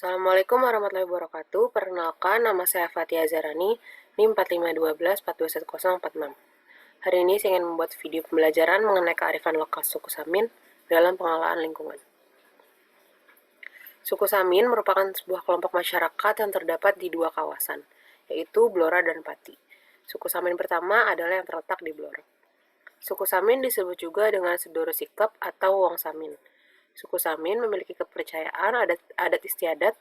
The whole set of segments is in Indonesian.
Assalamualaikum warahmatullahi wabarakatuh. Perkenalkan, nama saya Fathia Zarani, NIM 45212421046. Hari ini saya ingin membuat video pembelajaran mengenai kearifan lokal suku Samin dalam pengelolaan lingkungan. Suku Samin merupakan sebuah kelompok masyarakat yang terdapat di dua kawasan, yaitu Blora dan Pati. Suku Samin pertama adalah yang terletak di Blora. Suku Samin disebut juga dengan Sedoro Sikap atau Wong Samin. Suku Samin memiliki kepercayaan, adat istiadat,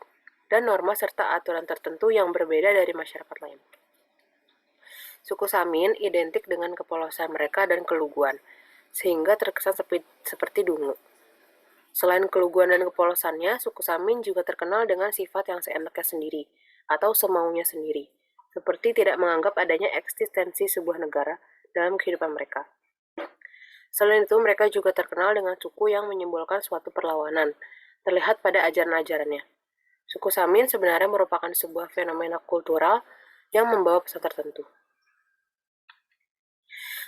dan norma serta aturan tertentu yang berbeda dari masyarakat lain. Suku Samin identik dengan kepolosan mereka dan keluguan, sehingga terkesan seperti dungu. Selain keluguan dan kepolosannya, suku Samin juga terkenal dengan sifat yang seenaknya sendiri, atau semaunya sendiri, seperti tidak menganggap adanya eksistensi sebuah negara dalam kehidupan mereka. Selain itu, mereka juga terkenal dengan suku yang menyimbolkan suatu perlawanan, terlihat pada ajaran-ajarannya. Suku Samin sebenarnya merupakan sebuah fenomena kultural yang membawa pesan tertentu.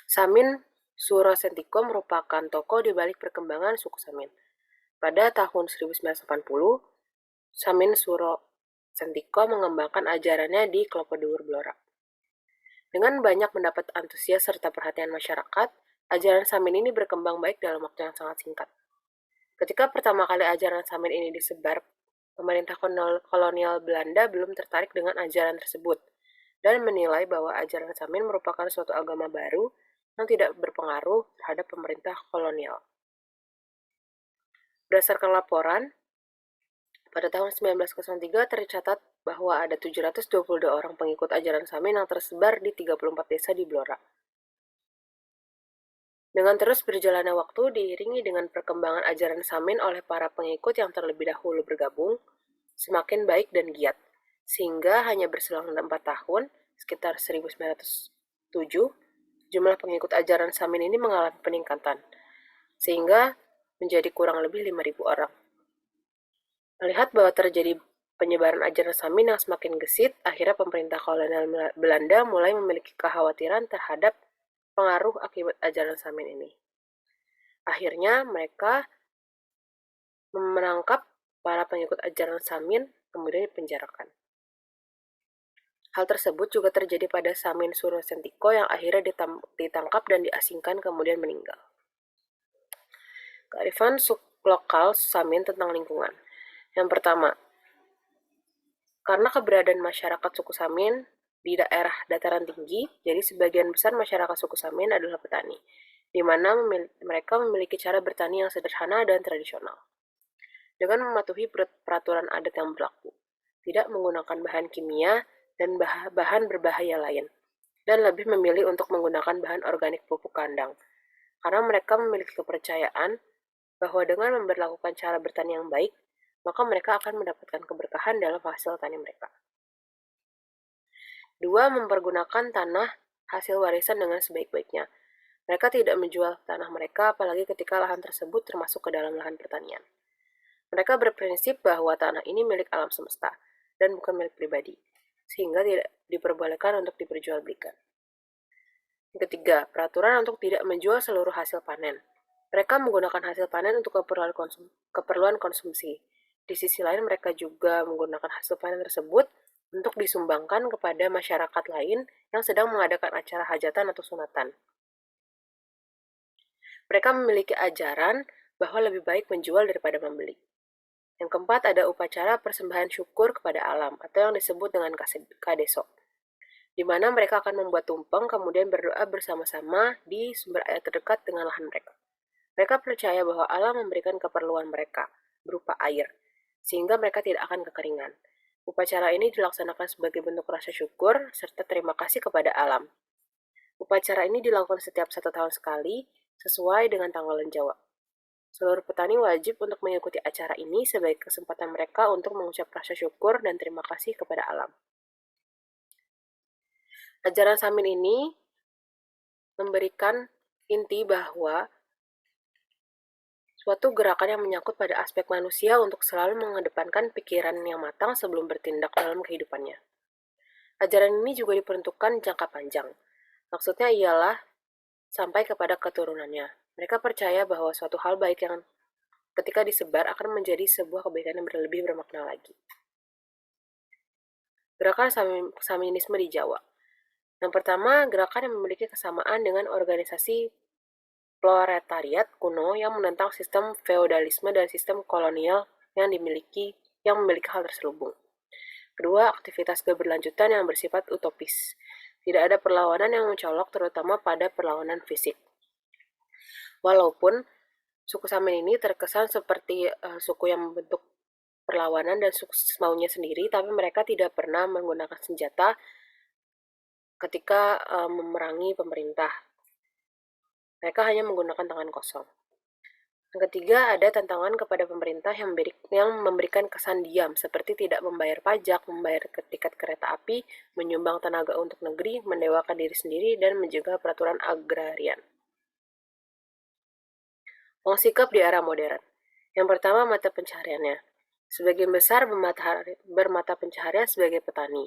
Samin Suro Sentiko merupakan tokoh di balik perkembangan suku Samin. Pada tahun 1980, Samin Suro Sentiko mengembangkan ajarannya di Klopodur Blora. Dengan banyak mendapat antusias serta perhatian masyarakat, ajaran Samin ini berkembang baik dalam waktu yang sangat singkat. Ketika pertama kali ajaran Samin ini disebar, pemerintah kolonial Belanda belum tertarik dengan ajaran tersebut dan menilai bahwa ajaran Samin merupakan suatu agama baru yang tidak berpengaruh terhadap pemerintah kolonial. Berdasarkan laporan, pada tahun 1903 tercatat bahwa ada 722 orang pengikut ajaran Samin yang tersebar di 34 desa di Blora. Dengan terus berjalannya waktu diiringi dengan perkembangan ajaran Samin oleh para pengikut yang terlebih dahulu bergabung, semakin baik dan giat, sehingga hanya berselang 4 tahun, sekitar 1907, jumlah pengikut ajaran Samin ini mengalami peningkatan, sehingga menjadi kurang lebih 5.000 orang. Melihat bahwa terjadi penyebaran ajaran Samin yang semakin gesit, akhirnya pemerintah kolonial Belanda mulai memiliki kekhawatiran terhadap pengaruh akibat ajaran Samin ini. Akhirnya mereka menangkap para pengikut ajaran Samin, kemudian dipenjarakan. Hal tersebut juga terjadi pada Samin Suro Sentiko yang akhirnya ditangkap dan diasingkan kemudian meninggal. Kearifan lokal Samin tentang lingkungan. Yang pertama, karena keberadaan masyarakat suku Samin di daerah dataran tinggi, jadi sebagian besar masyarakat suku Samin adalah petani, di mana mereka memiliki cara bertani yang sederhana dan tradisional. Dengan mematuhi peraturan adat yang berlaku, tidak menggunakan bahan kimia dan bahan berbahaya lain, dan lebih memilih untuk menggunakan bahan organik pupuk kandang, karena mereka memiliki kepercayaan bahwa dengan memperlakukan cara bertani yang baik, maka mereka akan mendapatkan keberkahan dalam hasil tani mereka. 2. Mempergunakan tanah hasil warisan dengan sebaik-baiknya. Mereka tidak menjual tanah mereka, apalagi ketika lahan tersebut termasuk ke dalam lahan pertanian. Mereka berprinsip bahwa tanah ini milik alam semesta dan bukan milik pribadi, sehingga tidak diperbolehkan untuk diperjualbelikan. Yang ketiga, peraturan untuk tidak menjual seluruh hasil panen. Mereka menggunakan hasil panen untuk keperluan konsumsi. Di sisi lain, mereka juga menggunakan hasil panen tersebut untuk disumbangkan kepada masyarakat lain yang sedang mengadakan acara hajatan atau sunatan. Mereka memiliki ajaran bahwa lebih baik menjual daripada membeli. Yang keempat, ada upacara persembahan syukur kepada alam atau yang disebut dengan kadeso, di mana mereka akan membuat tumpeng kemudian berdoa bersama-sama di sumber air terdekat dengan lahan mereka. Mereka percaya bahwa alam memberikan keperluan mereka berupa air, sehingga mereka tidak akan kekeringan. Upacara ini dilaksanakan sebagai bentuk rasa syukur serta terima kasih kepada alam. Upacara ini dilakukan setiap 1 tahun sekali, sesuai dengan tanggalan Jawa. Seluruh petani wajib untuk mengikuti acara ini sebagai kesempatan mereka untuk mengucap rasa syukur dan terima kasih kepada alam. Ajaran Samin ini memberikan inti bahwa suatu gerakan yang menyangkut pada aspek manusia untuk selalu mengedepankan pikiran yang matang sebelum bertindak dalam kehidupannya. Ajaran ini juga diperuntukkan jangka panjang. Maksudnya ialah sampai kepada keturunannya. Mereka percaya bahwa suatu hal baik yang ketika disebar akan menjadi sebuah kebaikan yang berlebih bermakna lagi. Gerakan Saminisme di Jawa. Yang pertama, gerakan yang memiliki kesamaan dengan organisasi proletariat kuno yang menentang sistem feodalisme dan sistem kolonial yang memiliki hal terselubung. Kedua, aktivitas keberlanjutan yang bersifat utopis. Tidak ada perlawanan yang mencolok terutama pada perlawanan fisik. Walaupun suku Samin ini terkesan seperti suku yang membentuk perlawanan dan suku maunya sendiri, tapi mereka tidak pernah menggunakan senjata ketika memerangi pemerintah. Mereka hanya menggunakan tangan kosong. Yang ketiga, ada tantangan kepada pemerintah yang memberikan kesan diam, seperti tidak membayar pajak, membayar tiket kereta api, menyumbang tenaga untuk negeri, mendewakan diri sendiri, dan menjaga peraturan agrarian. Sikap di era modern. Yang pertama, mata pencahariannya. Sebagian besar bermata pencaharian sebagai petani,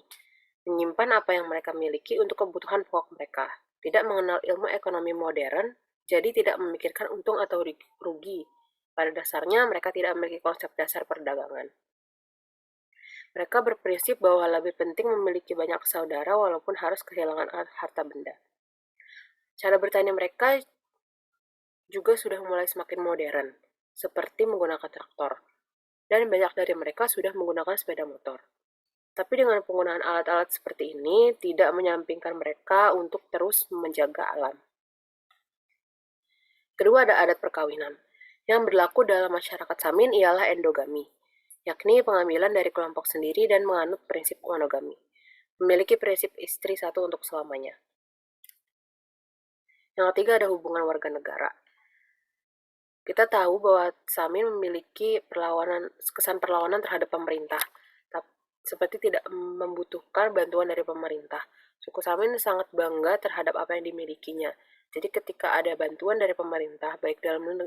menyimpan apa yang mereka miliki untuk kebutuhan pokok mereka, tidak mengenal ilmu ekonomi modern, jadi tidak memikirkan untung atau rugi. Pada dasarnya, mereka tidak memiliki konsep dasar perdagangan. Mereka berprinsip bahwa lebih penting memiliki banyak saudara walaupun harus kehilangan harta benda. Cara bertani mereka juga sudah mulai semakin modern, seperti menggunakan traktor, dan banyak dari mereka sudah menggunakan sepeda motor. Tapi dengan penggunaan alat-alat seperti ini, tidak menyampingkan mereka untuk terus menjaga alam. Kedua, ada adat perkawinan. Yang berlaku dalam masyarakat Samin ialah endogami, yakni pengambilan dari kelompok sendiri dan menganut prinsip monogami. Memiliki prinsip istri satu untuk selamanya. Yang ketiga, ada hubungan warga negara. Kita tahu bahwa Samin memiliki kesan perlawanan terhadap pemerintah, seperti tidak membutuhkan bantuan dari pemerintah. Suku Samin sangat bangga terhadap apa yang dimilikinya. Jadi ketika ada bantuan dari pemerintah, baik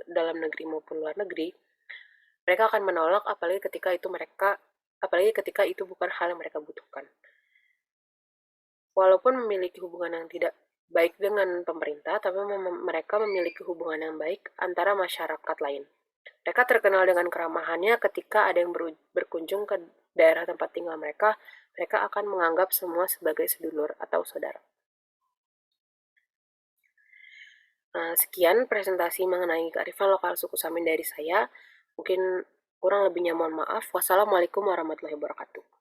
dalam negeri maupun luar negeri, mereka akan menolak apalagi ketika itu bukan hal yang mereka butuhkan. Walaupun memiliki hubungan yang tidak baik dengan pemerintah, tapi mereka memiliki hubungan yang baik antara masyarakat lain. Mereka terkenal dengan keramahannya ketika ada yang berkunjung ke daerah tempat tinggal mereka akan menganggap semua sebagai sedulur atau saudara. Nah, sekian presentasi mengenai kearifan lokal suku Samin dari saya. Mungkin kurang lebihnya mohon maaf. Wassalamualaikum warahmatullahi wabarakatuh.